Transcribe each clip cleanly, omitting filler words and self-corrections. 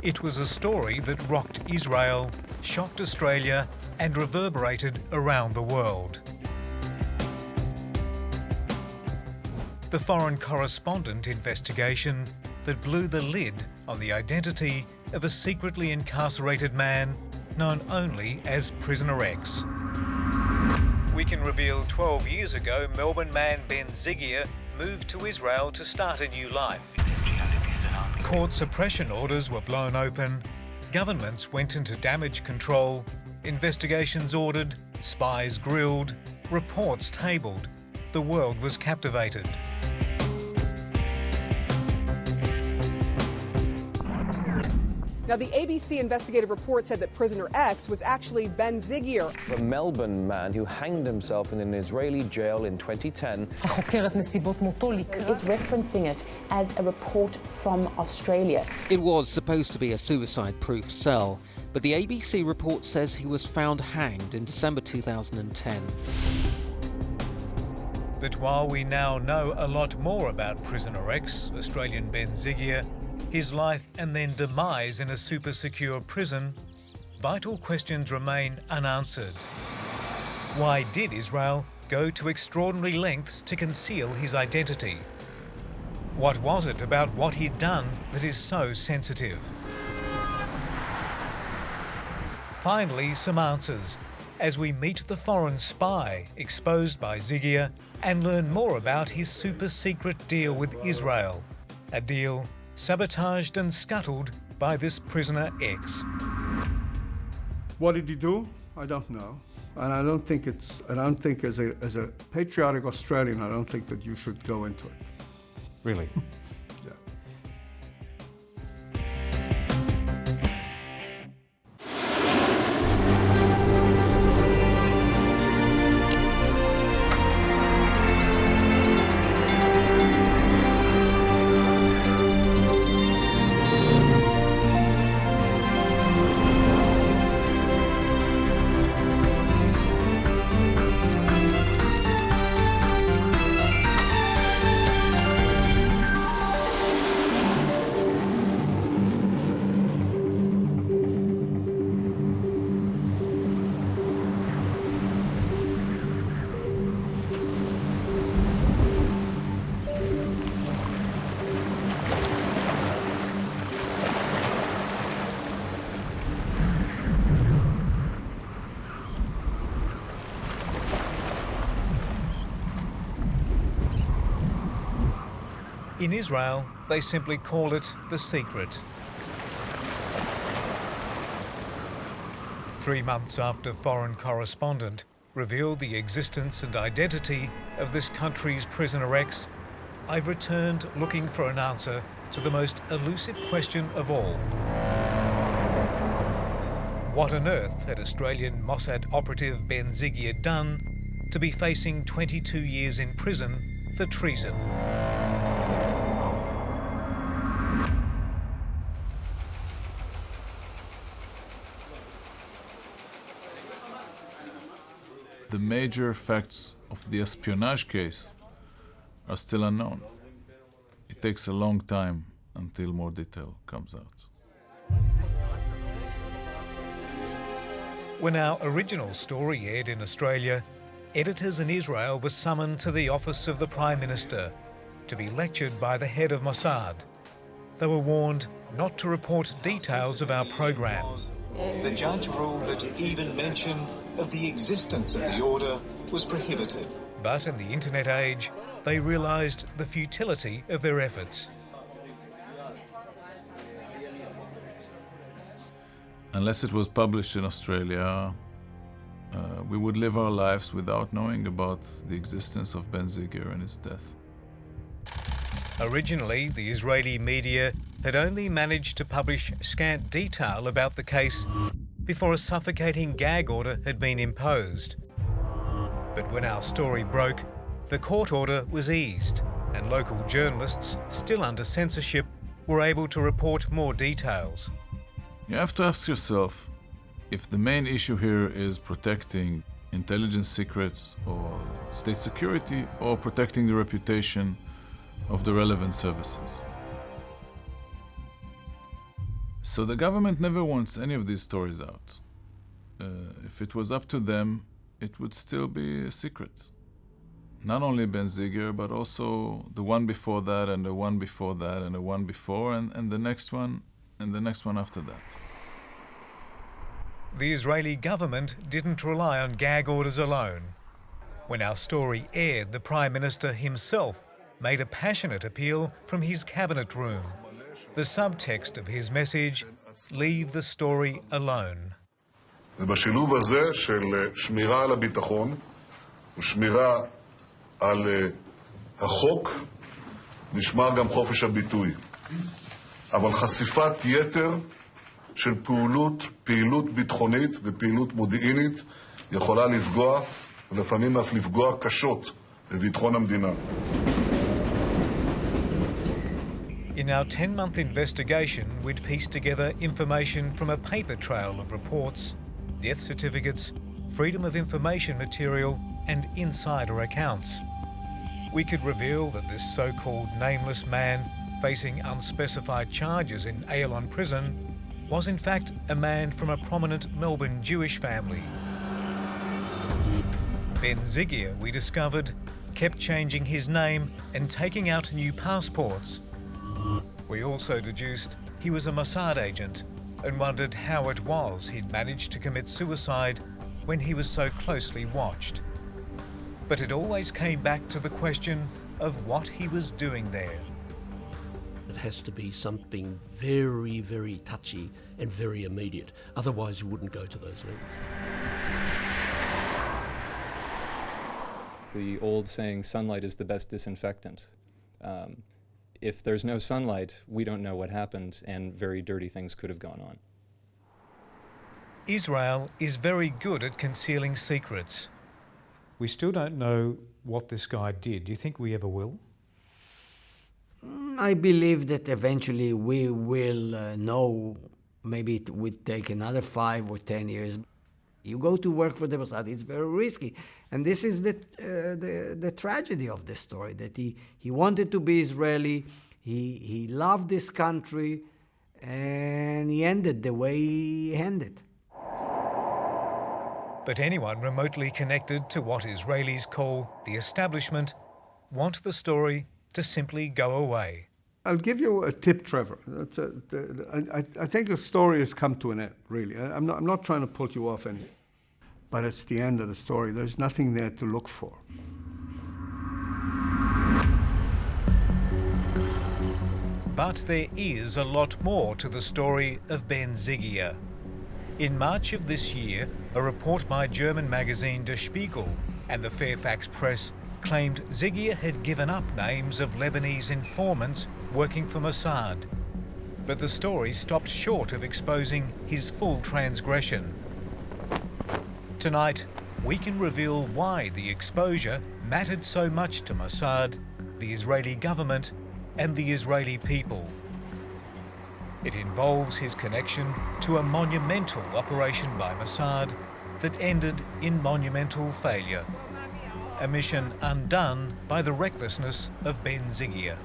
It was a story that rocked Israel, shocked Australia, and reverberated around the world. The Foreign Correspondent investigation that blew the lid on the identity of a secretly incarcerated man known only as Prisoner X. We can reveal 12 years ago, Melbourne man Ben Zygier moved to Israel to start a new life. Court suppression orders were blown open, governments went into damage control, investigations ordered, spies grilled, reports tabled. The world was captivated. Now, the ABC investigative report said that Prisoner X was actually Ben Zygier, the Melbourne man who hanged himself in an Israeli jail in 2010. Is referencing it as a report from Australia. It was supposed to be a suicide-proof cell, but the ABC report says he was found hanged in December 2010. But while we now know a lot more about Prisoner X, Australian Ben Zygier, his life and then demise in a super-secure prison, vital questions remain unanswered. Why did Israel go to extraordinary lengths to conceal his identity? What was it about what he'd done that is so sensitive? Finally, some answers as we meet the foreign spy exposed by Zygier and learn more about his super-secret deal with Israel, a deal sabotaged and scuttled by this Prisoner X. What did he do? I don't know. And I don't think as a patriotic Australian, I don't think that you should go into it. Really? Yeah. In Israel, they simply call it the secret. 3 months after Foreign Correspondent revealed the existence and identity of this country's Prisoner X, I've returned looking for an answer to the most elusive question of all. What on earth had Australian Mossad operative Ben Zygier done to be facing 22 years in prison for treason? The major facts of the espionage case are still unknown. It takes a long time until more detail comes out. When our original story aired in Australia, editors in Israel were summoned to the office of the Prime Minister to be lectured by the head of Mossad. They were warned not to report details of our program. The judge ruled that even mention of the existence of the order was prohibited. But in the internet age, they realised the futility of their efforts. Unless it was published in Australia, we would live our lives without knowing about the existence of Ben Zygier and his death. Originally, the Israeli media had only managed to publish scant detail about the case before a suffocating gag order had been imposed. But when our story broke, the court order was eased, and local journalists, still under censorship, were able to report more details. You have to ask yourself if the main issue here is protecting intelligence secrets or state security, or protecting the reputation of the relevant services. So the government never wants any of these stories out. If it was up to them, it would still be a secret. Not only Ben Zygier, but also the one before that, and the one before that, and the one before, and the next one, and the next one after that. The Israeli government didn't rely on gag orders alone. When our story aired, the Prime Minister himself made a passionate appeal from his cabinet room. The subtext of his message, leave the story alone. ובשילוב הזה של שמירה על הביטחון ושמירה על החוק נשמר גם חופש הביטוי. אבל חשיפת יתר של פעילות ביטחונית ופעילות מודיעינית יכולה לפגוע ולפעמים אף לפגוע קשות בביטחון המדינה. In our 10-month investigation, we'd pieced together information from a paper trail of reports, death certificates, freedom of information material, and insider accounts. We could reveal that this so-called nameless man facing unspecified charges in Ayalon prison was in fact a man from a prominent Melbourne Jewish family. Ben Zygier, we discovered, kept changing his name and taking out new passports. We also deduced he was a Mossad agent and wondered how it was he'd managed to commit suicide when he was so closely watched. But it always came back to the question of what he was doing there. It has to be something very, very touchy and very immediate. Otherwise, you wouldn't go to those lengths. The old saying, sunlight is the best disinfectant. If there's no sunlight, we don't know what happened, and very dirty things could have gone on. Israel is very good at concealing secrets. We still don't know what this guy did. Do you think we ever will? I believe that eventually we will know. Maybe it would take another 5 or 10 years. You go to work for the Mossad, it's very risky. And this is the tragedy of the story, that he wanted to be Israeli, he loved this country, and he ended the way he ended. But anyone remotely connected to what Israelis call the establishment want the story to simply go away. I'll give you a tip, Trevor. I think the story has come to an end, really. I'm not trying to pull you off anything. But it's the end of the story. There's nothing there to look for. But there is a lot more to the story of Ben Zygier. In March of this year, a report by German magazine Der Spiegel and the Fairfax Press claimed Zygier had given up names of Lebanese informants working for Mossad. But the story stopped short of exposing his full transgression. Tonight, we can reveal why the exposure mattered so much to Mossad, the Israeli government, and the Israeli people. It involves his connection to a monumental operation by Mossad that ended in monumental failure. A mission undone by the recklessness of Ben Zygier.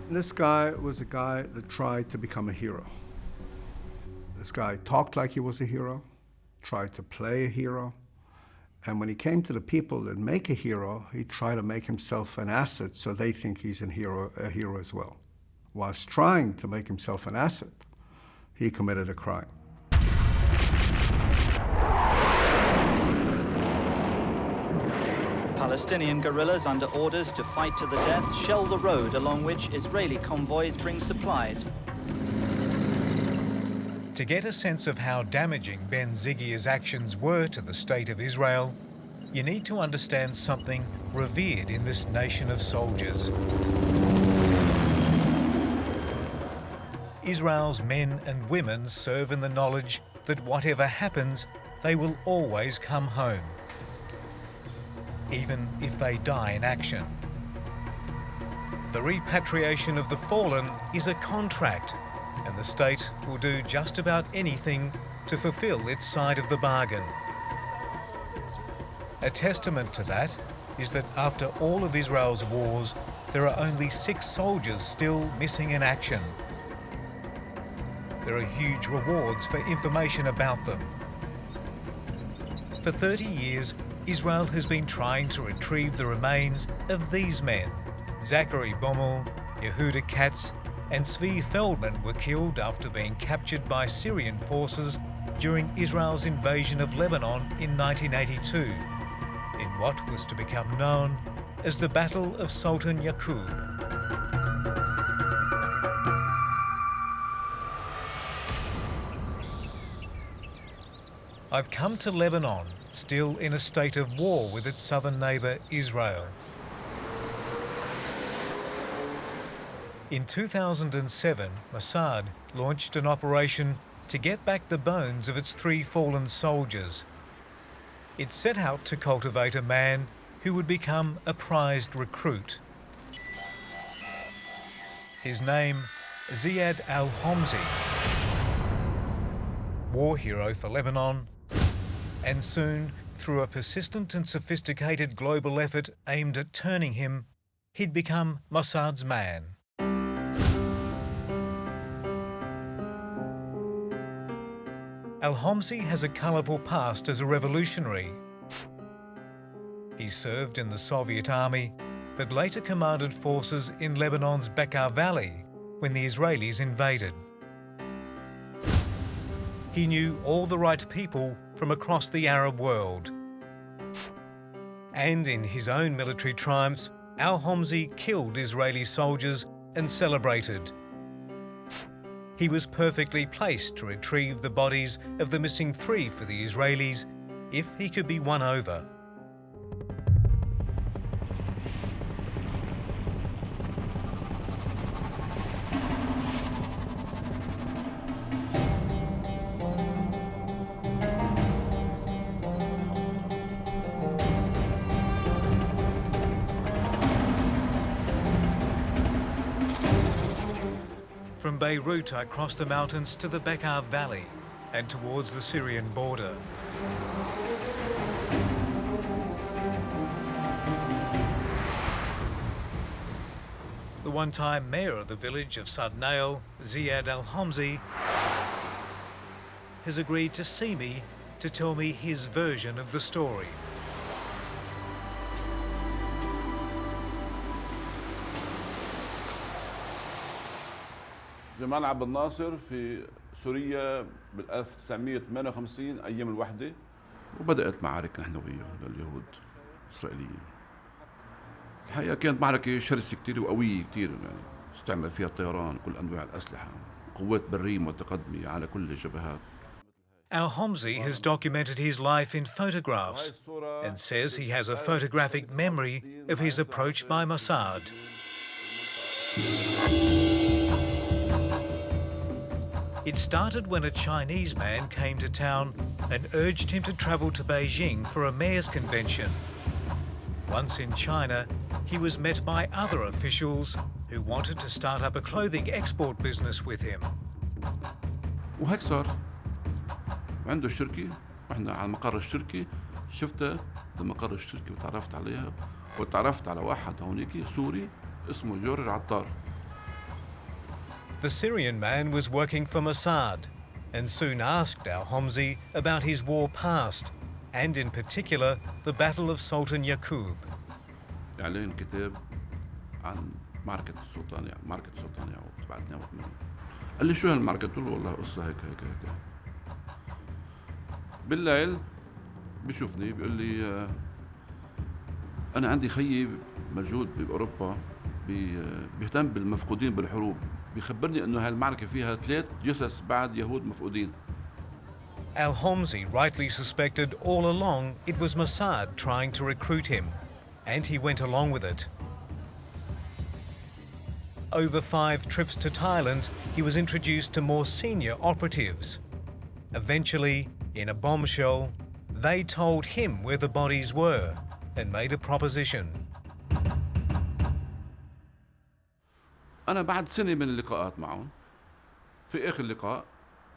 This guy was a guy that tried to become a hero. This guy talked like he was a hero, tried to play a hero, and when he came to the people that make a hero, he tried to make himself an asset so they think he's a hero as well. Whilst trying to make himself an asset, he committed a crime. Palestinian guerrillas under orders to fight to the death shell the road along which Israeli convoys bring supplies. To get a sense of how damaging Ben Zygier's actions were to the state of Israel, you need to understand something revered in this nation of soldiers. Israel's men and women serve in the knowledge that whatever happens, they will always come home, even if they die in action. The repatriation of the fallen is a contract, and the state will do just about anything to fulfill its side of the bargain. A testament to that is that after all of Israel's wars, there are only 6 soldiers still missing in action. There are huge rewards for information about them. For 30 years, Israel has been trying to retrieve the remains of these men. Zachary Bommel, Yehuda Katz and Zvi Feldman were killed after being captured by Syrian forces during Israel's invasion of Lebanon in 1982, in what was to become known as the Battle of Sultan Yaqub. I've come to Lebanon, still in a state of war with its southern neighbour Israel. In 2007, Mossad launched an operation to get back the bones of its 3 fallen soldiers. It set out to cultivate a man who would become a prized recruit. His name, Ziad al-Homsi, war hero for Lebanon, and soon, through a persistent and sophisticated global effort aimed at turning him, he'd become Mossad's man. Al-Homsi has a colourful past as a revolutionary. He served in the Soviet army, but later commanded forces in Lebanon's Bekaa Valley when the Israelis invaded. He knew all the right people from across the Arab world. And in his own military triumphs, Al-Homsi killed Israeli soldiers and celebrated. He was perfectly placed to retrieve the bodies of the missing 3 for the Israelis if he could be won over. From Beirut, I crossed the mountains to the Bekaa Valley and towards the Syrian border. The one-time mayor of the village of Sadnail, Ziad al-Homsi, has agreed to see me to tell me his version of the story. جمال عبد الناصر في سوريا بال 1958 ايام الوحده وبدات معارك نحن وياهم لليهود الاسرائيليين. الحقيقه كانت معركه شرسه كثير وقويه كثير، يعني استعمل فيها الطيران كل انواع الاسلحه، قوات بريه متقدمه على كل الجبهات. Al-Homsi has documented his life in photographs and says he has a photographic memory of his approach by Mossad. It started when a Chinese man came to town and urged him to travel to Beijing for a mayor's convention. Once in China, he was met by other officials who wanted to start up a clothing export business with him. وهيك صار عنده شركة، رحنا على مقر الشركة، شفتها بمقر الشركة وتعرفت عليها، وتعرفت على واحد هونيك سوري اسمه جورج عطار. The Syrian man was working for Mossad and soon asked Al-Homsi about his war past and in particular the Battle of Sultan Yaqub. إعلان كتاب عن معركة السلطانية، معركة السلطانية تبع 82. قال لي شو هالمعركة؟ قلت له والله قصة هيك هيك هيك. بالليل بشوفني بيقول لي أنا عندي خيي موجود بأوروبا بيهتم بالمفقودين بالحروب، بيخبرني إنه هالمعركة فيها 3 جثث بعد يهود مفقودين. Al-Homsi rightly suspected all along it was Mossad trying to recruit him, and he went along with it. Over 5 trips to Thailand, he was introduced to more senior operatives. Eventually, in a bombshell, they told him where the bodies were and made a proposition. أنا بعد سنة من اللقاءات معهم، في آخر لقاء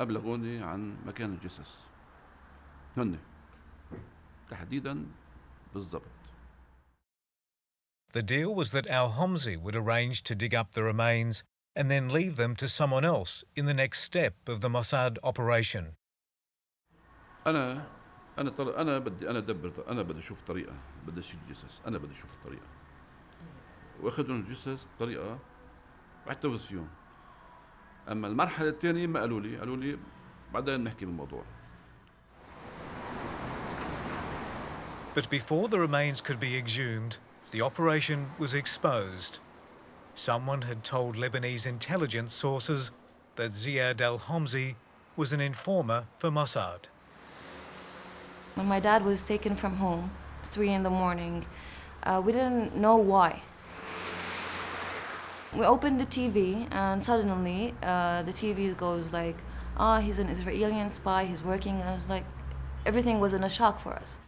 أبلغوني عن مكان الجثث. هن تحديداً بالضبط. The deal was that Homsi would arrange to dig up the remains and then leave them to someone else in the next step of the Mossad operation. أنا بدي بدي أشوف طريقة، بدي أشيل الجثث، أنا بدي أشوف الطريقة. وأخذهم الجثث بطريقة واحتفظ فيهم. أما المرحلة الثانية ما قالوا لي بعدين نحكي بالموضوع. But before the remains could be exhumed, the operation was exposed. Someone had told Lebanese intelligence sources that Ziad al-Homsi was an informer for Mossad. When my dad was taken from home, 3 in the morning, we didn't know why. We opened the TV and suddenly the TV goes like, he's an Israeli spy, he's working, and I was like, everything was in a shock for us.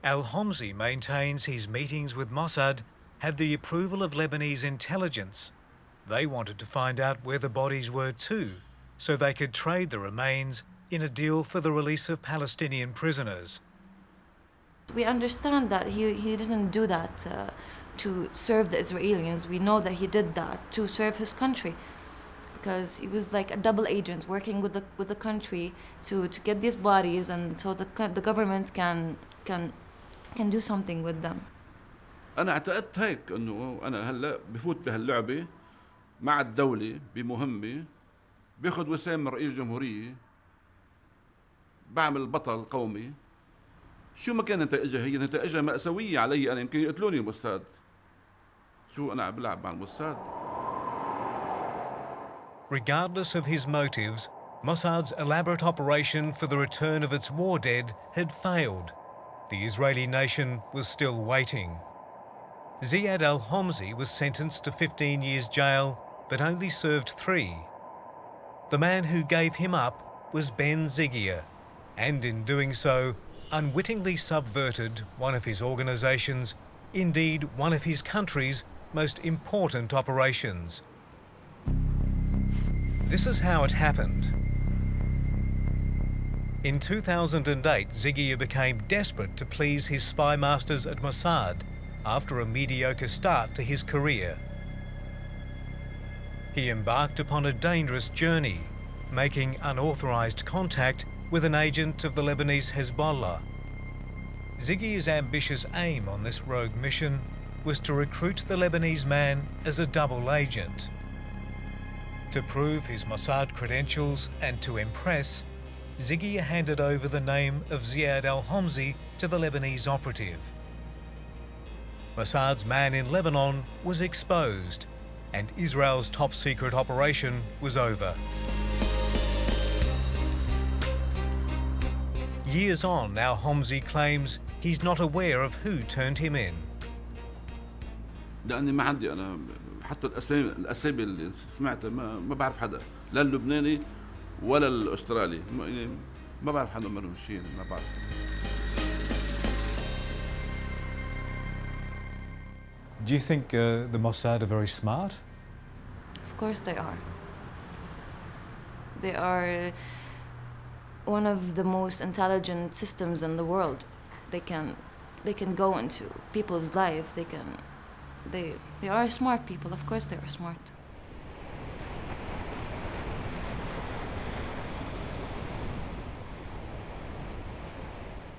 Al-Homsi maintains his meetings with Mossad had the approval of Lebanese intelligence. They wanted to find out where the bodies were too, so they could trade the remains in a deal for the release of Palestinian prisoners. We understand that he didn't do that to serve the Israelis. We know that he did that to serve his country, because he was like a double agent working with the country to get these bodies, and so the government can do something with them. أنا اعتقدت هيك إنه أنا هلا بفوت بهاللعبة مع الدولة بمهمة، باخذ وسام من رئيس الجمهورية، بعمل بطل قومي. شو ما كان نتائجها، هي نتائجها مأساوية علي أنا، يمكن يقتلوني الموساد. شو أنا عم بلعب مع الموساد؟ Regardless of his motives, Mossad's elaborate operation for the return of its war dead had failed. The Israeli nation was still waiting. Ziad al-Homsi was sentenced to 15 years jail, but only served 3. The man who gave him up was Ben Zygier, and in doing so, unwittingly subverted one of his organisations, indeed one of his country's most important operations. This is how it happened. In 2008, Zygier became desperate to please his spy masters at Mossad after a mediocre start to his career. He embarked upon a dangerous journey, making unauthorised contact with an agent of the Lebanese Hezbollah. Zygier's ambitious aim on this rogue mission was to recruit the Lebanese man as a double agent. To prove his Mossad credentials and to impress, Zygier handed over the name of Ziad al-Homsi to the Lebanese operative. Mossad's man in Lebanon was exposed, and Israel's top-secret operation was over. Years on, now Homsi claims he's not aware of who turned him in. لأني ما عندي أنا حتى الأسامي اللي سمعتها ما بعرف حدا، لا اللبناني ولا الأسترالي، ما بعرف حدا منهم شيء، ما بعرف. Do you think the Mossad are very smart? Of course they are. They are one of the most intelligent systems in the world. They can go into people's life. They are smart people. Of course they are smart.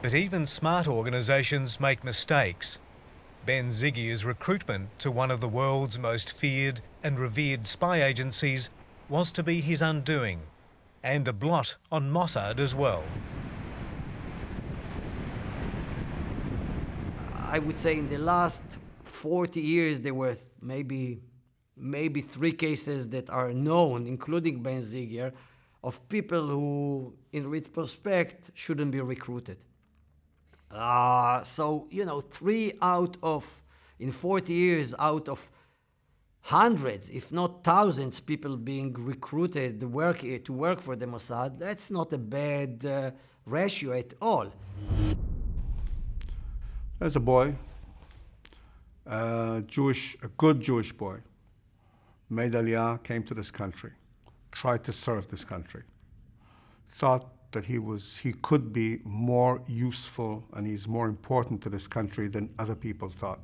But even smart organisations make mistakes. Ben Zygier's recruitment to one of the world's most feared and revered spy agencies was to be his undoing, and a blot on Mossad as well. I would say in the last 40 years there were maybe 3 cases that are known, including Ben Zygier, of people who, in retrospect, shouldn't be recruited. So, 3 out of, in 40 years, out of hundreds, if not thousands, people being recruited to work for the Mossad, that's not a bad ratio at all. There's a boy, a good Jewish boy, made Aliyah, came to this country, tried to serve this country, thought that he could be more useful and he's more important to this country than other people thought.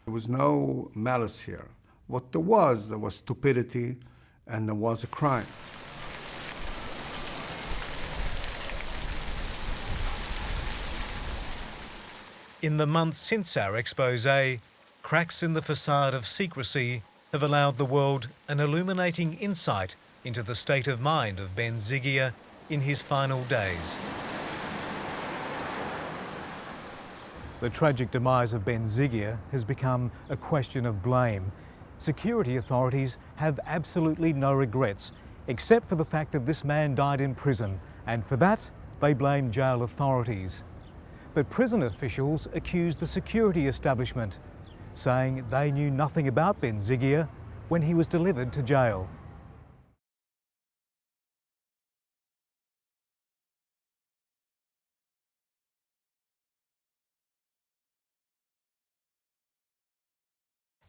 There was no malice here. What there was stupidity, and there was a crime. In the months since our expose, cracks in the facade of secrecy have allowed the world an illuminating insight into the state of mind of Ben Zygier in his final days. The tragic demise of Ben Zygier has become a question of blame. Security authorities have absolutely no regrets, except for the fact that this man died in prison, and for that, they blame jail authorities. But prison officials accuse the security establishment, saying they knew nothing about Ben Zygier when he was delivered to jail.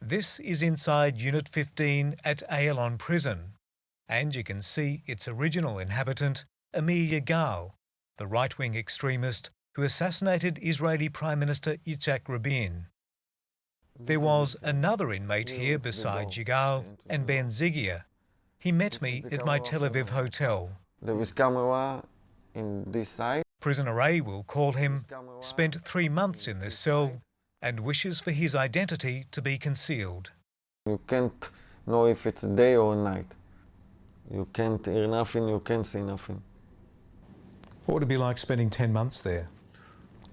This is inside Unit 15 at Ayalon Prison, and you can see its original inhabitant, Amir Yagal, the right-wing extremist who assassinated Israeli Prime Minister Yitzhak Rabin. There was another inmate here beside Yagal and Ben Zygier. He met me at my Tel Aviv hotel. There is camera in this side. Prisoner A, we'll call him, spent 3 months in this cell and wishes for his identity to be concealed. You can't know if it's day or night. You can't hear nothing, you can't see nothing. What would it be like spending 10 months there?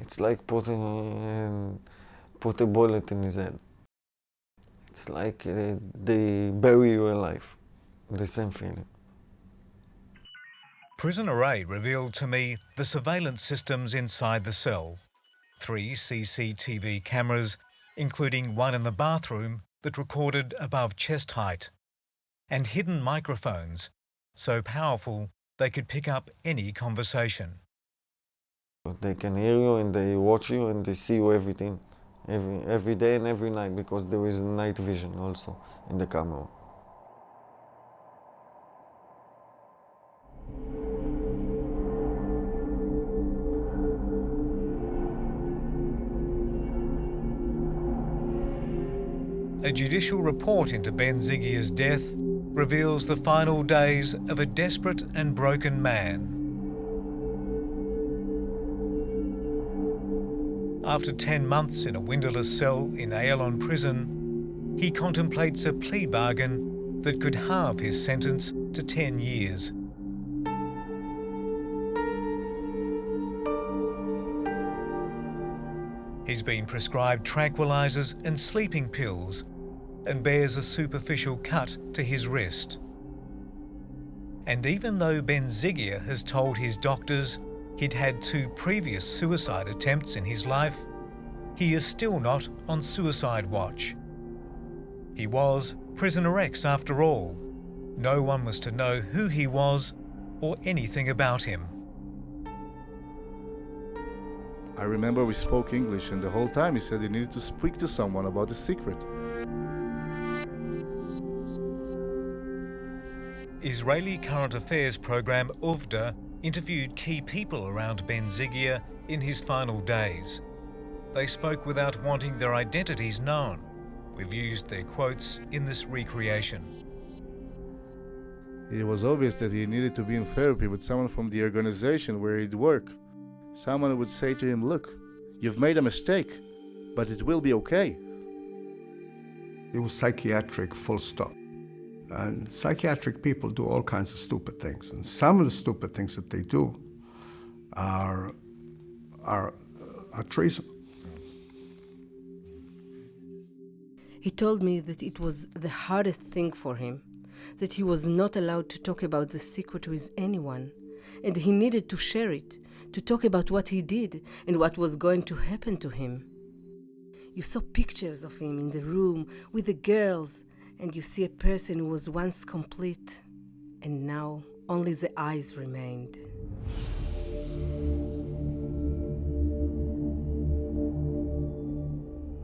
It's like put a bullet in his head. It's like they bury you alive. The same feeling. Prisoner A revealed to me the surveillance systems inside the cell. 3 CCTV cameras, including one in the bathroom that recorded above chest height, and hidden microphones, so powerful they could pick up any conversation. They can hear you and they watch you and they see you everything, every day and every night, because there is night vision also in the camera. A judicial report into Ben Zygier's death reveals the final days of a desperate and broken man. After 10 months in a windowless cell in Ayalon prison, he contemplates a plea bargain that could halve his sentence to 10 years. He's been prescribed tranquilizers and sleeping pills and bears a superficial cut to his wrist. And even though Ben Zygier has told his doctors he'd had 2 previous suicide attempts in his life, he is still not on suicide watch. He was Prisoner X after all. No one was to know who he was or anything about him. I remember we spoke English, and the whole time he said he needed to speak to someone about the secret. Israeli current affairs program Uvda interviewed key people around Ben Zygier in his final days. They spoke without wanting their identities known. We've used their quotes in this recreation. It was obvious that he needed to be in therapy with someone from the organization where he'd work. Someone would say to him, "Look, you've made a mistake, but it will be okay." It was psychiatric, full stop. And psychiatric people do all kinds of stupid things. And some of the stupid things that they do are treason. He told me that it was the hardest thing for him, that he was not allowed to talk about the secret with anyone, and he needed to share it, to talk about what he did and what was going to happen to him. You saw pictures of him in the room with the girls, and you see a person who was once complete, and now only the eyes remained.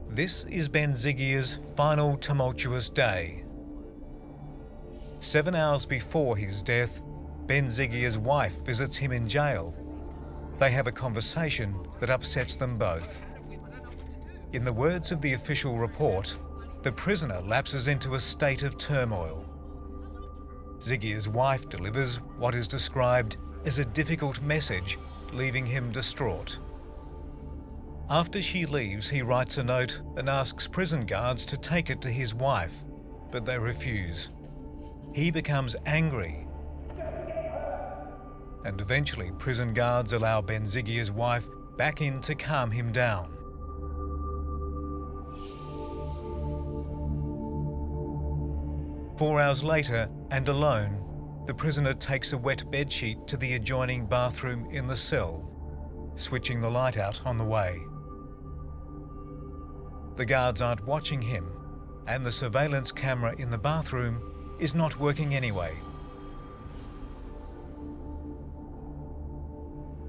This is Ben Zygier's final tumultuous day. 7 hours before his death, Ben Zygier's wife visits him in jail. They have a conversation that upsets them both. In the words of the official report, the prisoner lapses into a state of turmoil. Zygier's wife delivers what is described as a difficult message, leaving him distraught. After she leaves, he writes a note and asks prison guards to take it to his wife, but they refuse. He becomes angry, and eventually prison guards allow Ben Zygier's wife back in to calm him down. Four hours later, and alone, the prisoner takes a wet bedsheet to the adjoining bathroom in the cell, switching the light out on the way. The guards aren't watching him, and the surveillance camera in the bathroom is not working anyway.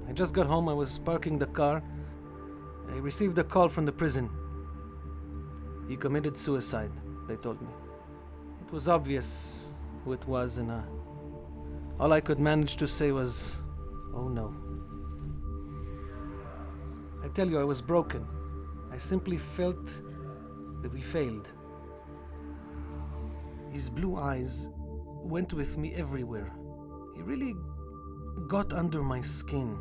I just got home. I was parking the car. I received a call from the prison. He committed suicide, they told me. It was obvious who it was, and all I could manage to say was, "Oh no." I tell you, I was broken. I simply felt that we failed. His blue eyes went with me everywhere. He really got under my skin.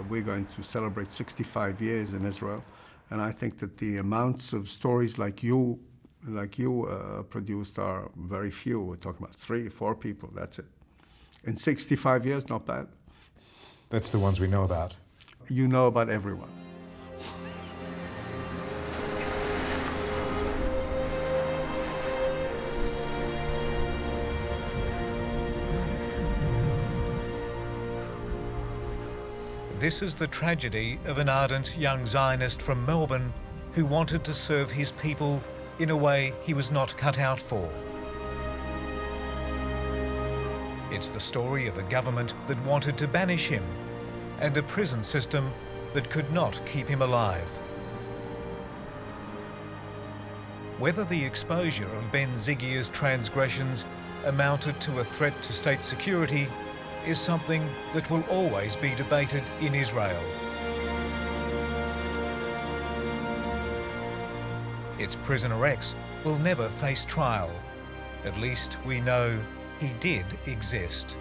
We're going to celebrate 65 years in Israel, and I think that the amounts of stories like you produced are very few. We're talking about 3 or 4 people, that's it. In 65 years, not bad. That's the ones we know about. You know about everyone. This is the tragedy of an ardent young Zionist from Melbourne who wanted to serve his people in a way he was not cut out for. It's the story of a government that wanted to banish him and a prison system that could not keep him alive. Whether the exposure of Ben Zygier's transgressions amounted to a threat to state security is something that will always be debated in Israel. Its prisoner X will never face trial. At least we know he did exist.